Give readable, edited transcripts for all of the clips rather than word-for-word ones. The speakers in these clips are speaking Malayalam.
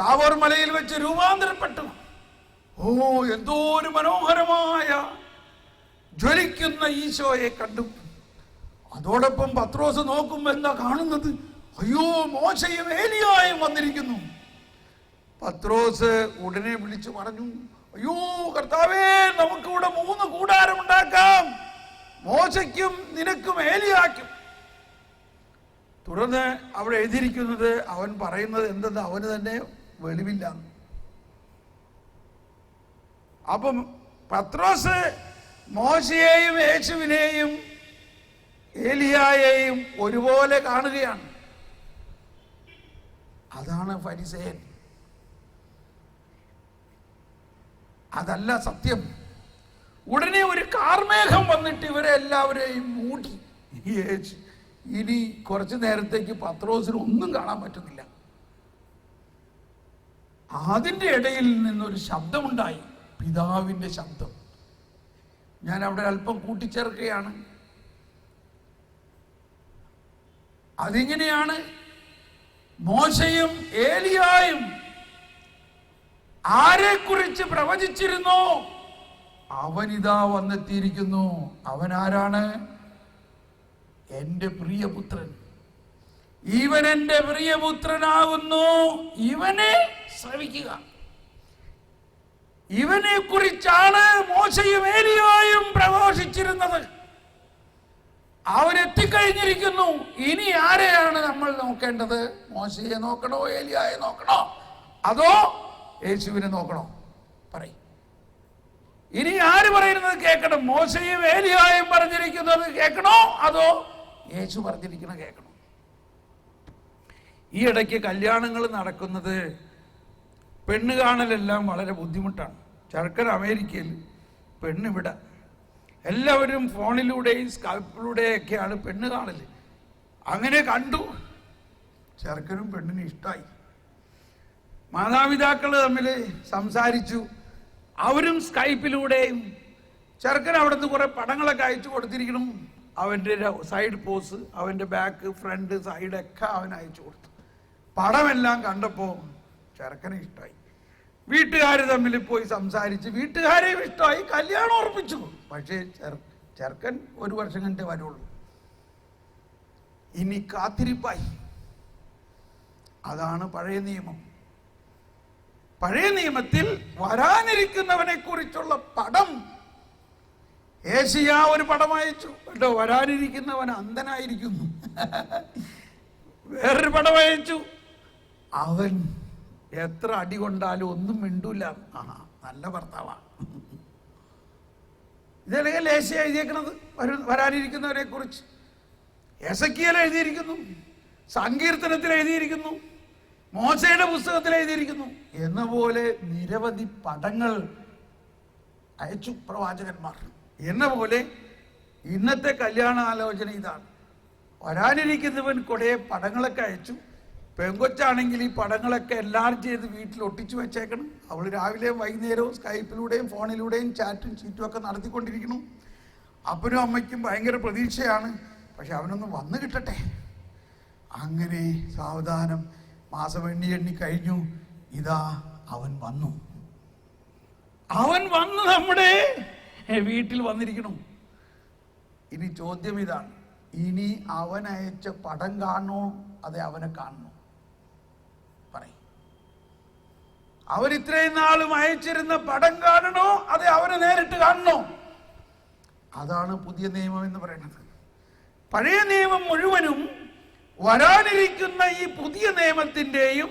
താബോർ മലയിൽ വെച്ച് രൂപാന്തരപ്പെട്ടു. ഓ, എന്തോ ഒരു മനോഹരമായ ജ്വലിക്കുന്ന ഈശോയെ കണ്ടു. അതോടൊപ്പം പത്രോസ് നോക്കുമ്പോൾ എന്താ കാണുന്നത്? അയ്യോ, മോശയും ഏലിയായും വന്നിരിക്കുന്നു. പത്രോസ് ഉടനെ വിളിച്ചു പറഞ്ഞു, അയ്യോ കർത്താവേ, നമുക്കിവിടെ 3 കൂടാരം ഉണ്ടാക്കാം, മോശയ്ക്കും നിനക്കും ഏലിയാക്കും. തുടർന്ന് അവിടെ എഴുതിയിരിക്കുന്നത്, അവൻ പറയുന്നത് എന്തെന്ന് അവന് തന്നെ വെളിവില്ല. അപ്പം പത്രോസ് മോശയെയും യേശുവിനെയും ഏലിയായെയും ഒരുപോലെ കാണുകയാണ്. അതാണ് ഫരിസേയൻ. അതല്ല സത്യം. ഉടനെ ഒരു കാർമേഘം വന്നിട്ട് ഇവരെ എല്ലാവരെയും മൂടി. ഇനി കുറച്ചു നേരത്തേക്ക് പത്രോസിന് ഒന്നും കാണാൻ പറ്റുന്നില്ല. അതിൻ്റെ ഇടയിൽ നിന്നൊരു ശബ്ദമുണ്ടായി, പിതാവിൻ്റെ ശബ്ദം. ഞാൻ അവിടെ അല്പം കൂട്ടിച്ചേർക്കുകയാണ്. അതിങ്ങനെയാണ്, മോശയും ഏലിയായും ആരെക്കുറിച്ച് പ്രവചിച്ചിരുന്നോ അവനിതാ വന്നെത്തിയിരിക്കുന്നു. അവൻ ആരാണ്? എൻ്റെ പ്രിയപുത്രൻ. ഇവൻ എൻ്റെ പ്രിയപുത്രനാകുന്നു, ഇവനെ ശ്രവിക്കുക. ഇവനെ കുറിച്ചാണ് മോശയും ഏലിയായും പ്രഘോഷിച്ചിരുന്നത്. അവരെത്തിക്കഴിഞ്ഞിരിക്കുന്നു. ഇനി ആരെയാണ് നമ്മൾ നോക്കേണ്ടത്? മോശയെ നോക്കണോ, ഏലിയായെ നോക്കണോ, അതോ യേശുവിനെ നോക്കണോ? പറയും. ഇനി ആര് പറയുന്നത് കേൾക്കണം? മോശയും ഏലിയായും പറഞ്ഞിരിക്കുന്നത് കേൾക്കണോ, അതോ യേശു പറഞ്ഞിരിക്കണ കേൾക്കണോ? ഈ ഇടയ്ക്ക് കല്യാണങ്ങൾ നടക്കുന്നത്, പെണ്ണ് കാണലെല്ലാം വളരെ ബുദ്ധിമുട്ടാണ്. ചെറുക്കൻ അമേരിക്കയിൽ, പെണ്ണിവിടെ. എല്ലാവരും ഫോണിലൂടെയും സ്കൈപ്പിലൂടെയൊക്കെയാണ് പെണ്ണ് കാണൽ. അങ്ങനെ കണ്ടു, ചെറുക്കനും പെണ്ണിനും ഇഷ്ടമായി. മാതാപിതാക്കൾ തമ്മിൽ സംസാരിച്ചു. അവരും സ്കൈപ്പിലൂടെയും. ചെറുക്കൻ അവിടുന്ന് കുറെ പടങ്ങളൊക്കെ അയച്ചു കൊടുത്തിരിക്കണം. അവൻ്റെ സൈഡ് പോസ്, അവൻ്റെ ബാക്ക്, ഫ്രണ്ട്, സൈഡൊക്കെ അവൻ അയച്ചു കൊടുത്തു. പടമെല്ലാം കണ്ടപ്പോൾ ചെറുക്കനെ ഇഷ്ടമായി. വീട്ടുകാർ തമ്മിൽ പോയി സംസാരിച്ച് വീട്ടുകാരെയും ഇഷ്ടമായി. കല്യാണം ഉറപ്പിച്ചു. പക്ഷേ ചെറുക്കൻ 1 വർഷം കഴിഞ്ഞേ വരുള്ളൂ. ഇനി കാത്തിരിപ്പായി. അതാണ് പഴയ നിയമം. പഴയ നിയമത്തിൽ വരാനിരിക്കുന്നവനെ കുറിച്ചുള്ള പടം, ഏശയ്യാ ഒരു പടം അയച്ചു കേട്ടോ. വരാനിരിക്കുന്നവൻ അന്ധനായിരിക്കുന്നു. വേറൊരു പടം അയച്ചു, അവൻ എത്ര അടി കൊണ്ടാലും ഒന്നും മിണ്ടൂല. നല്ല ഭർത്താവാണ്. ഇതല്ലെങ്കിൽ ഏശയ്യാ എഴുതിയേക്കണത് വരാനിരിക്കുന്നവരെ കുറിച്ച്. എസക്കിയേൽ എഴുതിയിരിക്കുന്നു, സങ്കീർത്തനത്തിൽ എഴുതിയിരിക്കുന്നു, മോശയുടെ പുസ്തകത്തിൽ എഴുതിയിരിക്കുന്നു. എന്ന പോലെ നിരവധി പടങ്ങൾ അയച്ചു പ്രവാചകന്മാർ. എന്ന പോലെ ഇന്നത്തെ കല്യാണ ആലോചന ഇതാണ്. വരാനിരിക്കുന്നവൻ കുറേ പടങ്ങളൊക്കെ അയച്ചു. പെങ്കൊച്ചാണെങ്കിൽ ഈ പടങ്ങളൊക്കെ എല്ലാവരും ചെയ്ത് വീട്ടിൽ ഒട്ടിച്ചു വെച്ചേക്കണം. അവൾ രാവിലെയും വൈകുന്നേരവും സ്കൈപ്പിലൂടെയും ഫോണിലൂടെയും ചാറ്റും ചീറ്റും ഒക്കെ നടത്തിക്കൊണ്ടിരിക്കണം. അപ്പനും അമ്മയ്ക്കും ഭയങ്കര പ്രതീക്ഷയാണ്. പക്ഷെ അവനൊന്ന് വന്നു കിട്ടട്ടെ. അങ്ങനെ സാവധാനം മാസം എണ്ണി കഴിഞ്ഞു. ഇതാ അവൻ വന്നു. അവൻ വന്ന് നമ്മുടെ വീട്ടിൽ വന്നിരിക്കണം. ഇനി ചോദ്യം ഇതാണ്, ഇനി അവൻ അയച്ച പടം കാണണോ, അതെ അവനെ കാണണോ? പറയും. അവൻ ഇത്രയും നാളും അയച്ചിരുന്ന പടം കാണണോ, അതെ അവനെ നേരിട്ട് കാണണോ? അതാണ് പുതിയ നിയമം എന്ന് പറയുന്നത്. പഴയ നിയമം മുഴുവനും വരാനിരിക്കുന്ന ഈ പുതിയ നിയമത്തിൻ്റെയും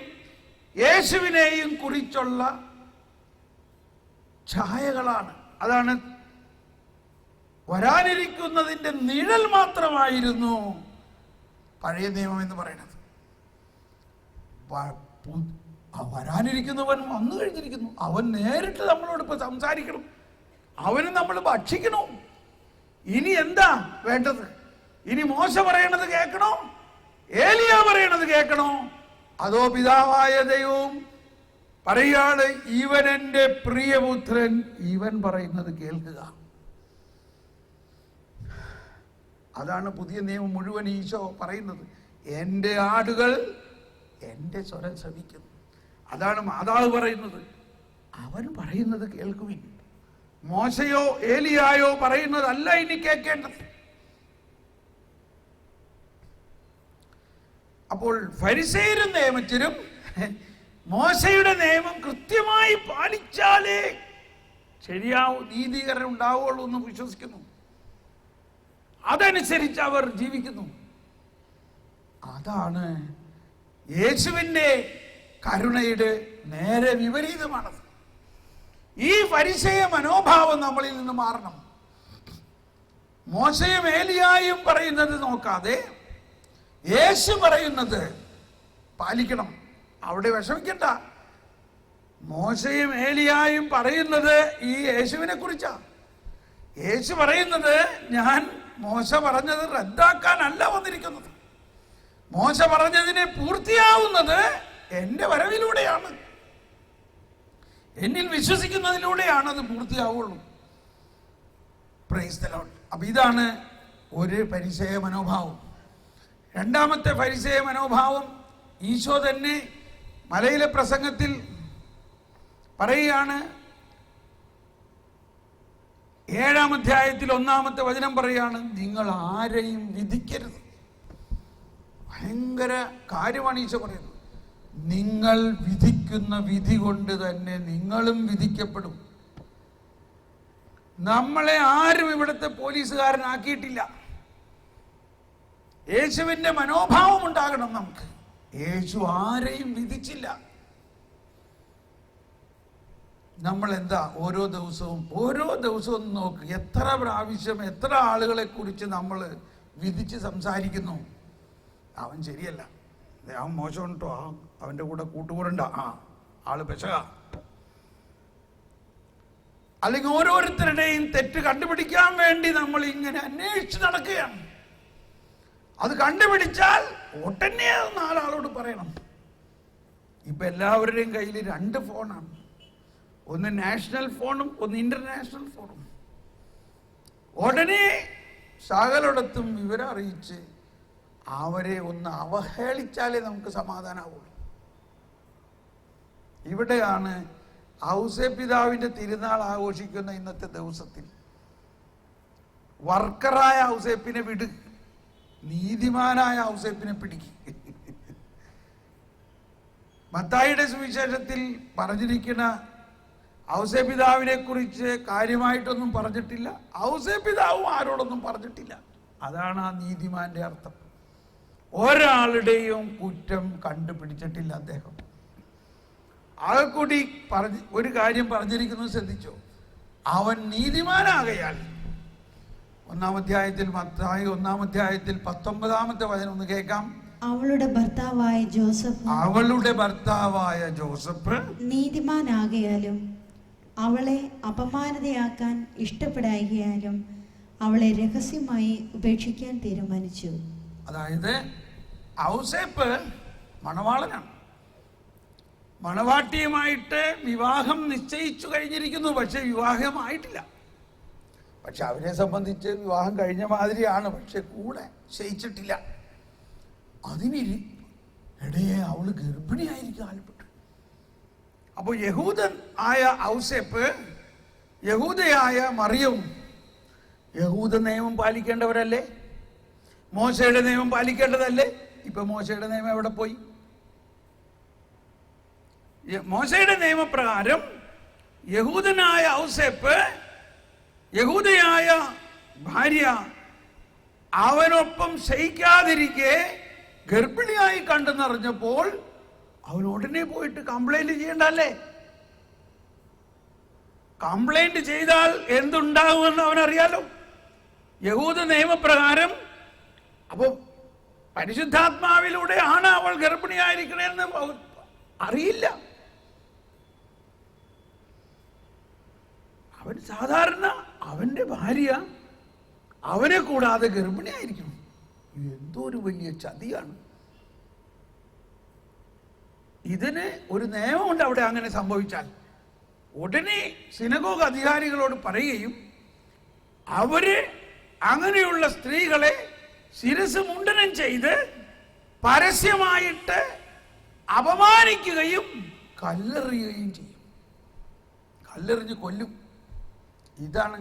യേശുവിനെയും കുറിച്ചുള്ള ഛായകളാണ്. അതാണ് വരാനിരിക്കുന്നതിൻ്റെ നിഴൽ മാത്രമായിരുന്നു പഴയ നിയമം എന്ന് പറയുന്നത്. വരാനിരിക്കുന്നവൻ വന്നു കഴിഞ്ഞിരിക്കുന്നു. അവൻ നേരിട്ട് നമ്മളോട് ഇപ്പൊ സംസാരിക്കണം. അവന് നമ്മൾ ഭക്ഷിക്കണം. ഇനി എന്താ വേണ്ടത്? ഇനി മോശ പറയണത് കേൾക്കണോ, ഏലിയ പറയണത് കേൾക്കണോ, അതോ പിതാവായ ദൈവവും പറയാണ് ഇവൻ എൻ്റെ പ്രിയപുത്രൻ, ഇവൻ പറയുന്നത് കേൾക്കുക? അതാണ് പുതിയ നിയമം മുഴുവൻ ഈശോ പറയുന്നത്. എൻ്റെ ആടുകൾ എൻ്റെ സ്വരം ശ്രവിക്കുന്നു. അതാണ് മാതാവ് പറയുന്നത്. അവൻ പറയുന്നത് കേൾക്കുവിൻ. മോശയോ ഏലിയായോ പറയുന്നതല്ല ഇനി കേൾക്കേണ്ടത്. അപ്പോൾ ഫരിസേയരും നിയമജ്ഞരും മോശയുടെ നിയമം കൃത്യമായി പാലിച്ചാലേ ശരിയാവും, നീതീകരണം ഉണ്ടാവുള്ളൂ എന്ന് വിശ്വസിക്കുന്നു. അതനുസരിച്ച് അവർ ജീവിക്കുന്നു. അതാണ് യേശുവിൻ്റെ കരുണയുടെ നേരെ വിപരീതമാണത്. ഈ ഫരിസേയ മനോഭാവം നമ്മളിൽ നിന്ന് മാറണം. മോശയും ഏലിയായും പറയുന്നത് നോക്കാതെ യേശു പറയുന്നത് പാലിക്കണം. അവിടെ വിഷമിക്കണ്ട. മോശയും ഏലിയായും പറയുന്നത് ഈ യേശുവിനെ കുറിച്ചാണ്. യേശു പറയുന്നത് ഞാൻ മോശ പറഞ്ഞത് റദ്ദാക്കാനല്ല വന്നിരിക്കുന്നത്. മോശ പറഞ്ഞതിനെ പൂർത്തിയാവുന്നത് എൻ്റെ വരവിലൂടെയാണ്, എന്നിൽ വിശ്വസിക്കുന്നതിലൂടെയാണ് അത് പൂർത്തിയാവുള്ളൂ. Praise the Lord. അപ്പൊ ഇതാണ് ഒരു ഫരിസേയ മനോഭാവം. രണ്ടാമത്തെ ഫരിസേയ മനോഭാവം ഈശോ തന്നെ മലയിലെ പ്രസംഗത്തിൽ പറയുകയാണ്. 7-ാം അധ്യായത്തിൽ 1-ാമത്തെ വചനം പറയുകയാണ്, നിങ്ങൾ ആരെയും വിധിക്കരുത്. ഭയങ്കര കാര്യമാണ് ഈശോ പറയുന്നത്. നിങ്ങൾ വിധിക്കുന്ന വിധി കൊണ്ട് തന്നെ നിങ്ങളും വിധിക്കപ്പെടും. നമ്മളെ ആരും ഇവിടുത്തെ പോലീസുകാരനാക്കിയിട്ടില്ല. യേശുവിൻ്റെ മനോഭാവം ഉണ്ടാകണം നമുക്ക്. യേശു ആരെയും വിധിച്ചില്ല. നമ്മൾ എന്താ ഓരോ ദിവസവും നോക്ക്, എത്ര പ്രാവശ്യം എത്ര ആളുകളെ കുറിച്ച് നമ്മൾ വിധിച്ച് സംസാരിക്കുന്നു. അവൻ ശരിയല്ല, അവൻ മോശമുണ്ടോ, അവൻ്റെ കൂടെ കൂട്ടുകൂടണ്ട, ആള് പെശക. അല്ലെങ്കിൽ ഓരോരുത്തരുടെയും തെറ്റ് കണ്ടുപിടിക്കാൻ വേണ്ടി നമ്മൾ ഇങ്ങനെ അന്വേഷിച്ച് നടക്കുകയാണ്. അത് കണ്ടുപിടിച്ചാൽ ഉടനെ 4 ആളോട് പറയണം. ഇപ്പൊ എല്ലാവരുടെയും കയ്യിൽ 2 ഫോണാണ്. ഒന്ന് നാഷണൽ ഫോണും ഒന്ന് ഇന്റർനാഷണൽ ഫോണും. ഉടനെ സകലയിടത്തും വിവരം അറിയിച്ച് അവരെ ഒന്ന് അവഹേളിച്ചാലേ നമുക്ക് സമാധാനമാവുള്ളൂ. ഇവിടെയാണ് ഔസേപ്പിതാവിന്റെ തിരുനാൾ ആഘോഷിക്കുന്ന ഇന്നത്തെ ദിവസത്തിൽ വർക്കറായ ഔസേപ്പിനെ വിട്, നീതിമാനായ ഔസേപ്പിനെ പിടിക്കും. മത്തായിയുടെ സുവിശേഷത്തിൽ പറഞ്ഞിരിക്കുന്ന ഔസേപ്പിതാവിനെ കുറിച്ച് കാര്യമായിട്ടൊന്നും പറഞ്ഞിട്ടില്ല. ഔസേപ്പിതാവും ആരോടൊന്നും പറഞ്ഞിട്ടില്ല. അതാണ് ആ നീതിമാന്റെ അർത്ഥം. ഒരാളുടെയും കുറ്റം കണ്ടുപിടിച്ചിട്ടില്ല അദ്ദേഹം. ആകെ കൂടി ഒരു കാര്യം പറഞ്ഞിരിക്കുന്നത് ശ്രദ്ധിച്ചോ, അവൻ നീതിമാനാകയാൽ. 1-ാം അധ്യായത്തിൽ മത്തായി 1-ാം അധ്യായത്തിൽ 19-ാമത്തെ വചനം ഒന്ന് കേൾക്കാം. അവളുടെ ഭർത്താവായ ജോസഫ് നീതിമാനാകയാലും അവളെ അപമാനതയാക്കാൻ ഇഷ്ടപ്പെടായികയാലും അവളെ രഹസ്യമായി ഉപേക്ഷിക്കാൻ തീരുമാനിച്ചു. അതായത് ഔസേപ്പ് മണവാളനാണ്, മണവാട്ടിയുമായിട്ട് വിവാഹം നിശ്ചയിച്ചു കഴിഞ്ഞിരിക്കുന്നു. പക്ഷെ വിവാഹമായിട്ടില്ല. പക്ഷെ അവരെ സംബന്ധിച്ച് വിവാഹം കഴിഞ്ഞ മാതിരിയാണ്, പക്ഷെ കൂടെ നിശ്ചയിച്ചിട്ടില്ല. അതിനിടയെ അവള് ഗർഭിണിയായിരിക്കും ആൽപ്പെട്ടു. അപ്പോൾ യഹൂദൻ ആയ ഔസേപ്പ് യഹൂദയായ മറിയവും യഹൂദ നിയമം പാലിക്കേണ്ടവരല്ലേ, മോശയുടെ നിയമം പാലിക്കേണ്ടതല്ലേ. ഇപ്പൊ മോശയുടെ നിയമം എവിടെ പോയി? മോശയുടെ നിയമപ്രകാരം യഹൂദനായ ഔസേപ്പ് യഹൂദയായ ഭാര്യ അവനൊപ്പം ശയിക്കാതിരിക്കെ ഗർഭിണിയായി കണ്ടെന്നറിഞ്ഞപ്പോൾ അവൻ ഉടനെ പോയിട്ട് കംപ്ലൈന്റ് ചെയ്യണ്ടല്ലേ. കംപ്ലൈന്റ് ചെയ്താൽ എന്തുണ്ടാകുമെന്ന് അവനറിയാലോ യഹൂദ നിയമപ്രകാരം. അപ്പൊ പരിശുദ്ധാത്മാവിലൂടെയാണ് അവൾ ഗർഭിണിയായിരിക്കണേന്ന് അറിയില്ല. അവൻ സാധാരണ അവന്റെ ഭാര്യ അവനെ കൂടാതെ ഗർഭിണിയായിരിക്കണം. എന്തോ ഒരു വലിയ ചതിയാണ്. ഇതിന് ഒരു നിയമമുണ്ട്. അവിടെ അങ്ങനെ സംഭവിച്ചാൽ ഉടനെ സിനഗോഗ് അധികാരികളോട് പറയുകയും അവര് അങ്ങനെയുള്ള സ്ത്രീകളെ ശിരസ് മുണ്ടനം ചെയ്ത് പരസ്യമായിട്ട് അപമാനിക്കുകയും കല്ലെറിയുകയും ചെയ്യും. കല്ലെറിഞ്ഞ് കൊല്ലും. ഇതാണ്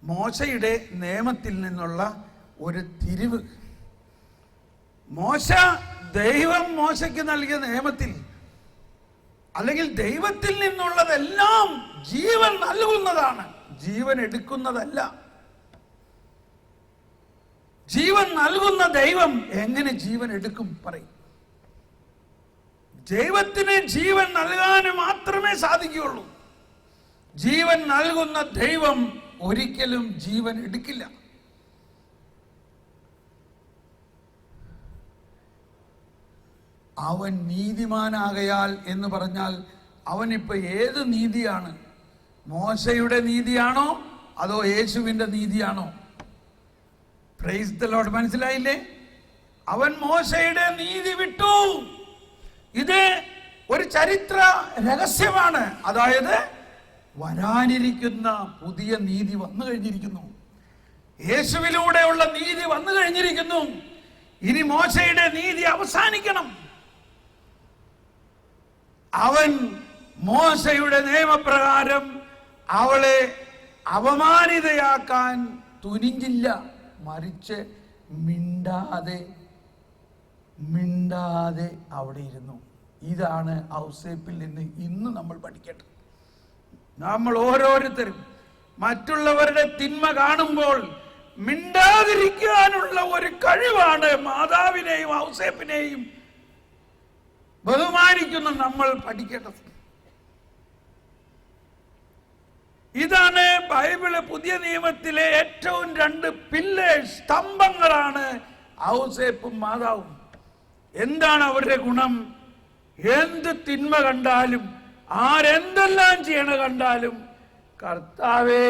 മോശയുടെ നിയമത്തിൽ നിന്നുള്ള ഒരു തിരിവ്. ദൈവം മോശയ്ക്ക് നൽകിയ നിയമത്തിൽ, അല്ലെങ്കിൽ ദൈവത്തിൽ നിന്നുള്ളതെല്ലാം ജീവൻ നൽകുന്നതാണ്, ജീവൻ എടുക്കുന്നതല്ല. ജീവൻ നൽകുന്ന ദൈവം എങ്ങനെ ജീവൻ എടുക്കും? പറയും. ദൈവത്തിന് ജീവൻ നൽകാൻ മാത്രമേ സാധിക്കുകയുള്ളൂ. ജീവൻ നൽകുന്ന ദൈവം ഒരിക്കലും ജീവൻ എടുക്കില്ല. അവൻ നീതിമാനാകയാൽ എന്ന് പറഞ്ഞാൽ അവനിപ്പോ ഏത് നീതിയാണ്? മോശയുടെ നീതിയാണോ അതോ യേശുവിന്റെ നീതിയാണോ? Praise the Lord. മനസ്സിലായില്ലേ? അവൻ മോശയുടെ നീതി വിട്ടു. ഇത് ഒരു ചരിത്ര രഹസ്യമാണ്. അതായത് വരാനിരിക്കുന്ന പുതിയ നീതി വന്നു കഴിഞ്ഞിരിക്കുന്നു. യേശുവിലൂടെയുള്ള നീതി വന്നു കഴിഞ്ഞിരിക്കുന്നു. ഇനി മോശയുടെ നീതി അവസാനിക്കണം. അവൻ മോശയുടെ നിയമപ്രകാരം അവളെ അപമാനിതയാക്കാൻ തുനിഞ്ഞില്ല. മറിച്ച് മിണ്ടാതെ അവിടെ ഇരുന്നു. ഇതാണ് ഔസേപ്പിൽ നിന്ന് ഇന്ന് നമ്മൾ പഠിക്കേണ്ടത്. നമ്മൾ ഓരോരുത്തരും മറ്റുള്ളവരുടെ തിന്മ കാണുമ്പോൾ മിണ്ടാതിരിക്കാനുള്ള ഒരു കഴിവാണ് മാതാവിനെയും ഔസേപ്പിനെയും ബഹുമാനിക്കുന്ന നമ്മൾ പഠിക്കേണ്ടത്. ഇതാണ് ബൈബിള് പുതിയ നിയമത്തിലെ ഏറ്റവും 2 പില്ലേഴ്സ്, സ്തംഭങ്ങളാണ് ഔസേപ്പും മാതാവും. എന്താണ് അവരുടെ ഗുണം? എന്ത് തിന്മ കണ്ടാലും, ആരെന്തെല്ലാം ചെയ്യണ കണ്ടാലും, കർത്താവേ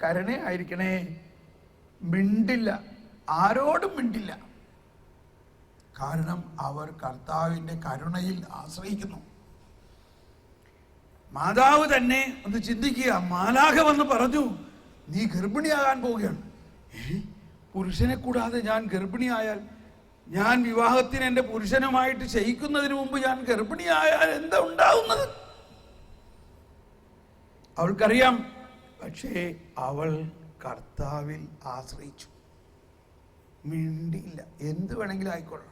കരുണയായിരിക്കണേ, മിണ്ടില്ല, ആരോടും മിണ്ടില്ല. കാരണം അവർ കർത്താവിന്റെ കരുണയിൽ ആശ്രയിക്കുന്നു. മാതാവ് തന്നെ ഒന്ന് ചിന്തിക്കുക. മാലാഖ വന്ന് പറഞ്ഞു, നീ ഗർഭിണിയാകാൻ പോവുകയാണ്. പുരുഷനെ കൂടാതെ ഞാൻ ഗർഭിണിയായാൽ, ഞാൻ വിവാഹത്തിന് എൻ്റെ പുരുഷനുമായിട്ട് ശയിക്കുന്നതിന് മുമ്പ് ഞാൻ ഗർഭിണിയായാൽ എന്താ ഉണ്ടാവുന്നത്? അവൾക്കറിയാം. പക്ഷേ അവൾ കർത്താവിൽ ആശ്രയിച്ചു, മിണ്ടില്ല. എന്ത് വേണമെങ്കിലും ആയിക്കൊള്ളട്ടെ.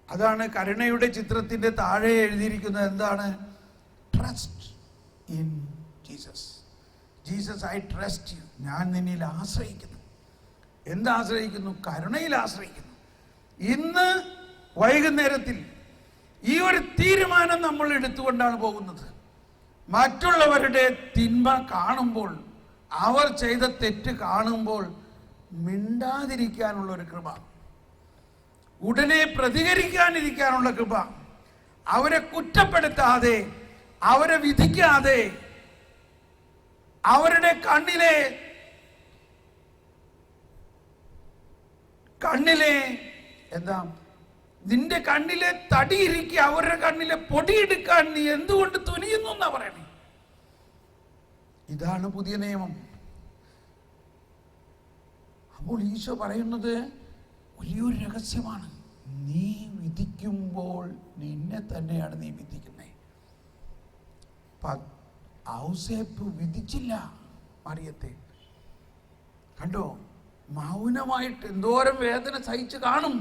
അതാണ് കരുണയുടെ ചിത്രത്തിന്റെ താഴെ എഴുതിയിരിക്കുന്നത്. എന്താണ്? Trust in Jesus. Jesus, I trust you. ഞാൻ നിന്നിൽ ആശ്രയിക്കുന്നു. എന്താശ്രയിക്കുന്നു? കരുണയിൽ ആശ്രയിക്കുന്നു. ഇന്ന് വൈകുന്നേരത്തിൽ ഈ ഒരു തീരുമാനം നമ്മൾ എടുത്തുകൊണ്ടാണ് പോകുന്നത്. മറ്റുള്ളവരുടെ തിന്മ കാണുമ്പോൾ, അവർ ചെയ്ത തെറ്റ് കാണുമ്പോൾ മിണ്ടാതിരിക്കാനുള്ള ഒരു കൃപ, ഉടനെ പ്രതികരിക്കാനിരിക്കാനുള്ള കൃപ, അവരെ കുറ്റപ്പെടുത്താതെ, അവരെ വിധിക്കാതെ, അവരുടെ കണ്ണിലെ എന്താ, നിന്റെ കണ്ണിലെ തടിയിരിക്കുക, അവരുടെ കണ്ണിലെ പൊടിയെടുക്കാൻ നീ എന്തുകൊണ്ട് തുനിയുന്നു എന്നാ പറയണേ. ഇതാണ് പുതിയ നിയമം. അപ്പോൾ ഈശോ പറയുന്നത് വലിയൊരു രഹസ്യമാണ്. നീ വിധിക്കുമ്പോൾ നിന്നെ തന്നെയാണ് നീ വിധിക്കുന്നത്. ഔസേപ്പ് വിധിച്ചില്ല മറിയത്തെ. കണ്ടോ? മൗനമായിട്ട് എന്തോരം വേദന സഹിച്ചു കാണും.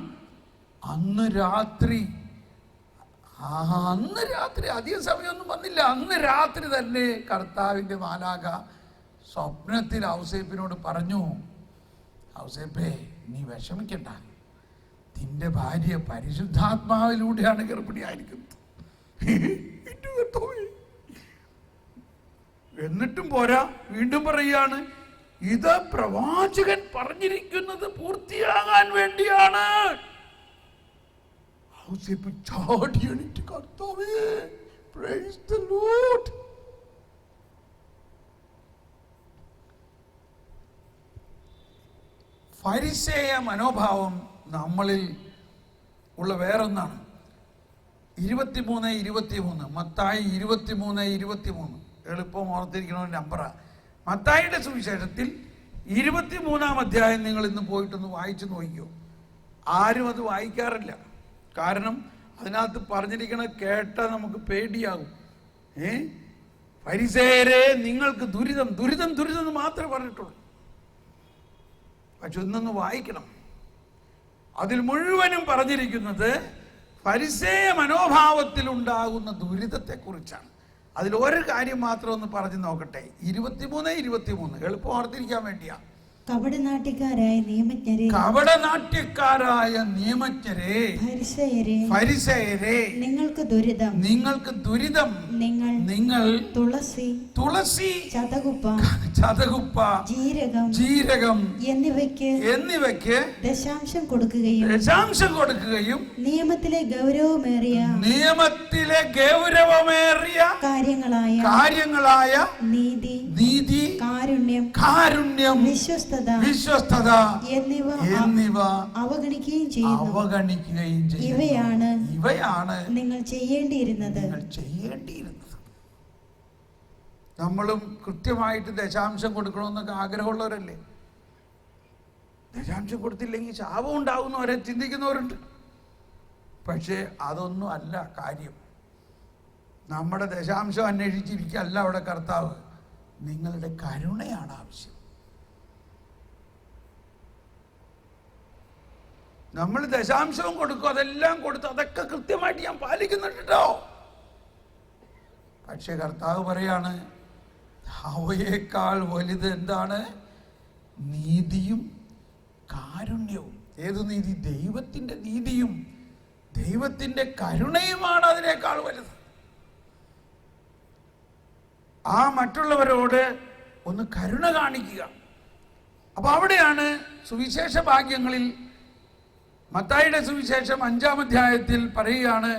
അന്ന് രാത്രി അധികം സമയമൊന്നും വന്നില്ല. അന്ന് രാത്രി തന്നെ കർത്താവിന്റെ മാലാഖ സ്വപ്നത്തിൽ ഔസേപ്പിനോട് പറഞ്ഞു, ഔസേപ്പേ, നീ വിഷമിക്കണ്ട, നിന്റെ ഭാര്യ പരിശുദ്ധാത്മാവിലൂടെയാണ് ഗർഭിണിയായിരിക്കുന്നത്. എന്നിട്ടും പോരാ, വീണ്ടും പറയുകയാണ്, ഇത് പ്രവാചകൻ പറഞ്ഞിരിക്കുന്നത് പൂർത്തിയാകാൻ വേണ്ടിയാണ്. ഔസേപ്പ് ചാടി എണീറ്റ്, കർത്താവേ, പ്രൈസ് ദി ലോർഡ്. ഫരിസേയ മനോഭാവം നമ്മളിൽ ഉള്ള വേറൊന്നാണ്. 23:23 മത്തായി 23:23 എളുപ്പം ഓർത്തിരിക്കണ നമ്പറാ. മത്തായിയുടെ സുവിശേഷത്തിൽ 23-ാം അധ്യായം നിങ്ങൾ ഇന്ന് പോയിട്ടൊന്ന് വായിച്ചു നോക്കിയോ. ആരും അത് വായിക്കാറില്ല. കാരണം അതിനകത്ത് പറഞ്ഞിരിക്കണ കേട്ട നമുക്ക് പേടിയാകും. ഫരിസേയരെ, നിങ്ങൾക്ക് ദുരിതം ദുരിതം ദുരിതം എന്ന് മാത്രമേ പറഞ്ഞിട്ടുള്ളൂ. പക്ഷെ ഒന്നൊന്ന് വായിക്കണം. അതിൽ മുഴുവനും പറഞ്ഞിരിക്കുന്നത് ഫരിസേയ മനോഭാവത്തിൽ ഉണ്ടാകുന്ന ദുരിതത്തെ കുറിച്ചാണ്. അതിൽ ഒരു കാര്യം മാത്രം ഒന്ന് പറഞ്ഞു നോക്കട്ടെ. 23 എളുപ്പം ഓർത്തിരിക്കാൻ വേണ്ടിയാ. കപടനാട്യക്കാരായ നിയമജ്ഞരെ, ഫരിസേയരെ, നിങ്ങൾക്ക് ദുരിതം, നിങ്ങൾ തുളസി, ചതകുപ്പ, ജീരകം എന്നിവയ്ക്ക് ദശാംശം കൊടുക്കുകയും നിയമത്തിലെ ഗൗരവമേറിയ കാര്യങ്ങളായ നീതി, കാരുണ്യം, വിശ്വസ്തത എന്നിവ അവഗണിക്കുകയും ചെയ്യുന്നു. ഇവയാണ് നിങ്ങൾ ചെയ്യേണ്ടിയിരുന്നത്. നമ്മളും കൃത്യമായിട്ട് ദശാംശം കൊടുക്കണമെന്നൊക്കെ ആഗ്രഹമുള്ളവരല്ലേ? ദശാംശം കൊടുത്തില്ലെങ്കിൽ ശാപം ഉണ്ടാകുന്നവരെ ചിന്തിക്കുന്നവരുണ്ട്. പക്ഷേ അതൊന്നും അല്ല കാര്യം. നമ്മുടെ ദശാംശം അന്വേഷിച്ചിരിക്കല്ല അവിടെ കർത്താവ്. നിങ്ങളുടെ കരുണയാണ് ആവശ്യം. നമ്മൾ ദശാംശവും കൊടുക്കും, അതെല്ലാം കൊടുത്ത് അതൊക്കെ കൃത്യമായിട്ട് ഞാൻ പാലിക്കുന്നുണ്ട് കേട്ടോ. പക്ഷെ കർത്താവ് പറയാണ്, അവയേക്കാൾ വലുത് എന്താണ്? നീതിയും കാരുണ്യവും. ഏത് നീതി? ദൈവത്തിന്റെ നീതിയും ദൈവത്തിന്റെ കരുണയുമാണ് അതിനേക്കാൾ വലുത്. ആ മറ്റുള്ളവരോട് ഒന്ന് കരുണ കാണിക്കുക. അപ്പൊ അവിടെയാണ് സുവിശേഷ ഭാഗ്യങ്ങളിൽ മത്തായിയുടെ സുവിശേഷം 5-ാം അധ്യായത്തിൽ പറയുകയാണ്,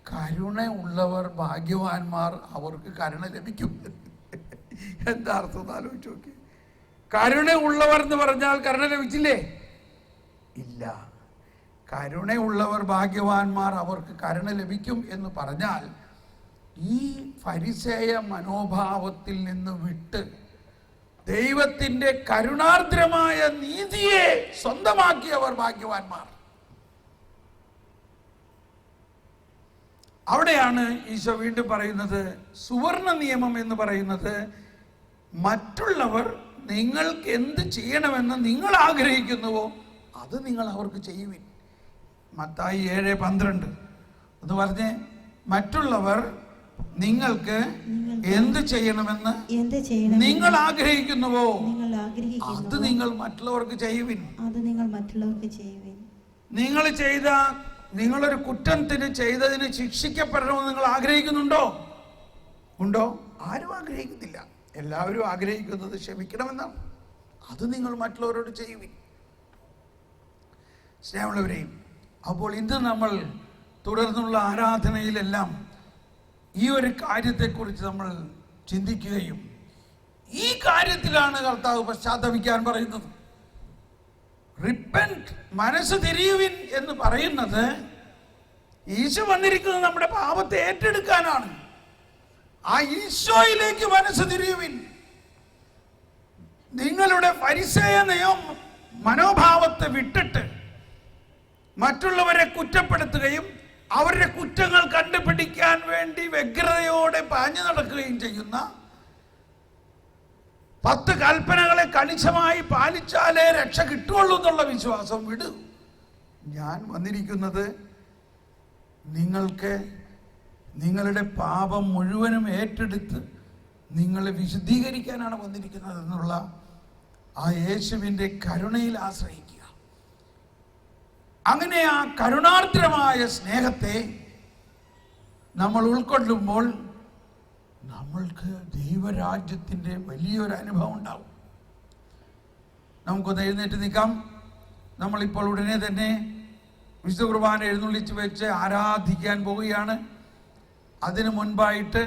കരുണ ഉള്ളവർ ഭാഗ്യവാന്മാർ, അവർക്ക് കരുണ ലഭിക്കും. എന്താ അർത്ഥം ആലോചിച്ച് നോക്കി. കരുണ ഉള്ളവർ എന്ന് പറഞ്ഞാൽ കരുണ ലഭിച്ചില്ലേ? ഇല്ല. കരുണയുള്ളവർ ഭാഗ്യവാന്മാർ, അവർക്ക് കരുണ ലഭിക്കും എന്ന് പറഞ്ഞാൽ ഈ ഫരിസേയ മനോഭാവത്തിൽ നിന്ന് വിട്ട് ദൈവത്തിന്റെ കരുണാർദ്രമായ നീതിയെ സ്വന്തമാക്കിയവർ ഭാഗ്യവാന്മാർ. അവിടെയാണ് ഈശോ വീണ്ടും പറയുന്നത്, സുവർണ നിയമം എന്ന് പറയുന്നത് മറ്റുള്ളവർ നിങ്ങൾക്ക് എന്ത് ചെയ്യണമെന്ന് നിങ്ങൾ ആഗ്രഹിക്കുന്നുവോ അത് നിങ്ങൾ അവർക്ക് ചെയ്യുവിൻ. മത്തായി 7:12 എന്ന് പറഞ്ഞ്, മറ്റുള്ളവർ നിങ്ങൾക്ക് എന്ത് ചെയ്യണമെന്ന് നിങ്ങൾ ആഗ്രഹിക്കുന്നുവോ അത് നിങ്ങൾ മറ്റുള്ളവർക്ക് ചെയ്യുവിൻ. നിങ്ങൾ ചെയ്ത നിങ്ങളൊരു കുറ്റത്തിന് ചെയ്തതിന് ശിക്ഷിക്കപ്പെടണമെന്ന് നിങ്ങൾ ആഗ്രഹിക്കുന്നുണ്ടോ? ഉണ്ടോ? ആരും ആഗ്രഹിക്കുന്നില്ല. എല്ലാവരും ആഗ്രഹിക്കുന്നത് ക്ഷമിക്കണമെന്നാണ്. അത് നിങ്ങൾ മറ്റുള്ളവരോട് ചെയ്യുവിൻ. സ്നേഹമുള്ളവരെയും, അപ്പോൾ ഇന്ന് നമ്മൾ തുടർന്നുള്ള ആരാധനയിലെല്ലാം ഈ ഒരു കാര്യത്തെക്കുറിച്ച് നമ്മൾ ചിന്തിക്കുകയും ഈ കാര്യത്തിലാണ് കർത്താവ് പശ്ചാത്തപിക്കാൻ പറയുന്നത്. റിപ്പന്റ്, മനസ്സ് തിരിയുവിൻ എന്ന് പറയുന്നത് ഈശോ വന്നിരിക്കുന്നത് നമ്മുടെ പാപത്തെ ഏറ്റെടുക്കാനാണ്. ആ ഈശോയിലേക്ക് മനസ്സ് തിരിയുവിൻ. നിങ്ങളുടെ ഫരിസേയ മനോഭാവത്തെ വിട്ടിട്ട് മറ്റുള്ളവരെ കുറ്റപ്പെടുത്തുകയും അവരുടെ കുറ്റങ്ങൾ കണ്ടുപിടിക്കാൻ വേണ്ടി വ്യഗ്രതയോടെ പാഞ്ഞു നടക്കുകയും ചെയ്യുന്ന 10 കൽപ്പനകളെ കണിശമായി പാലിച്ചാലേ രക്ഷ കിട്ടുള്ളൂ എന്നുള്ള വിശ്വാസം വിടൂ. ഞാൻ വന്നിരിക്കുന്നത് നിങ്ങൾക്ക് നിങ്ങളുടെ പാപം മുഴുവനും ഏറ്റെടുത്ത് നിങ്ങളെ വിശുദ്ധീകരിക്കാനാണ് വന്നിരിക്കുന്നത് എന്നുള്ള ആ യേശുവിൻ്റെ കരുണയിൽ ആശ്രയിക്കുക. അങ്ങനെ ആ കരുണാർദ്രമായ സ്നേഹത്തെ നമ്മൾ ഉൾക്കൊള്ളുമ്പോൾ നമ്മൾക്ക് ദൈവരാജ്യത്തിൻ്റെ വലിയൊരു അനുഭവം ഉണ്ടാവും. നമുക്കൊന്ന് എഴുന്നേറ്റ് നിൽക്കാം. നമ്മളിപ്പോൾ ഉടനെ തന്നെ വിശുദ്ധ കുർബാന എഴുന്നള്ളിച്ച് വെച്ച് ആരാധിക്കാൻ പോവുകയാണ്. അതിനു മുൻപായിട്ട്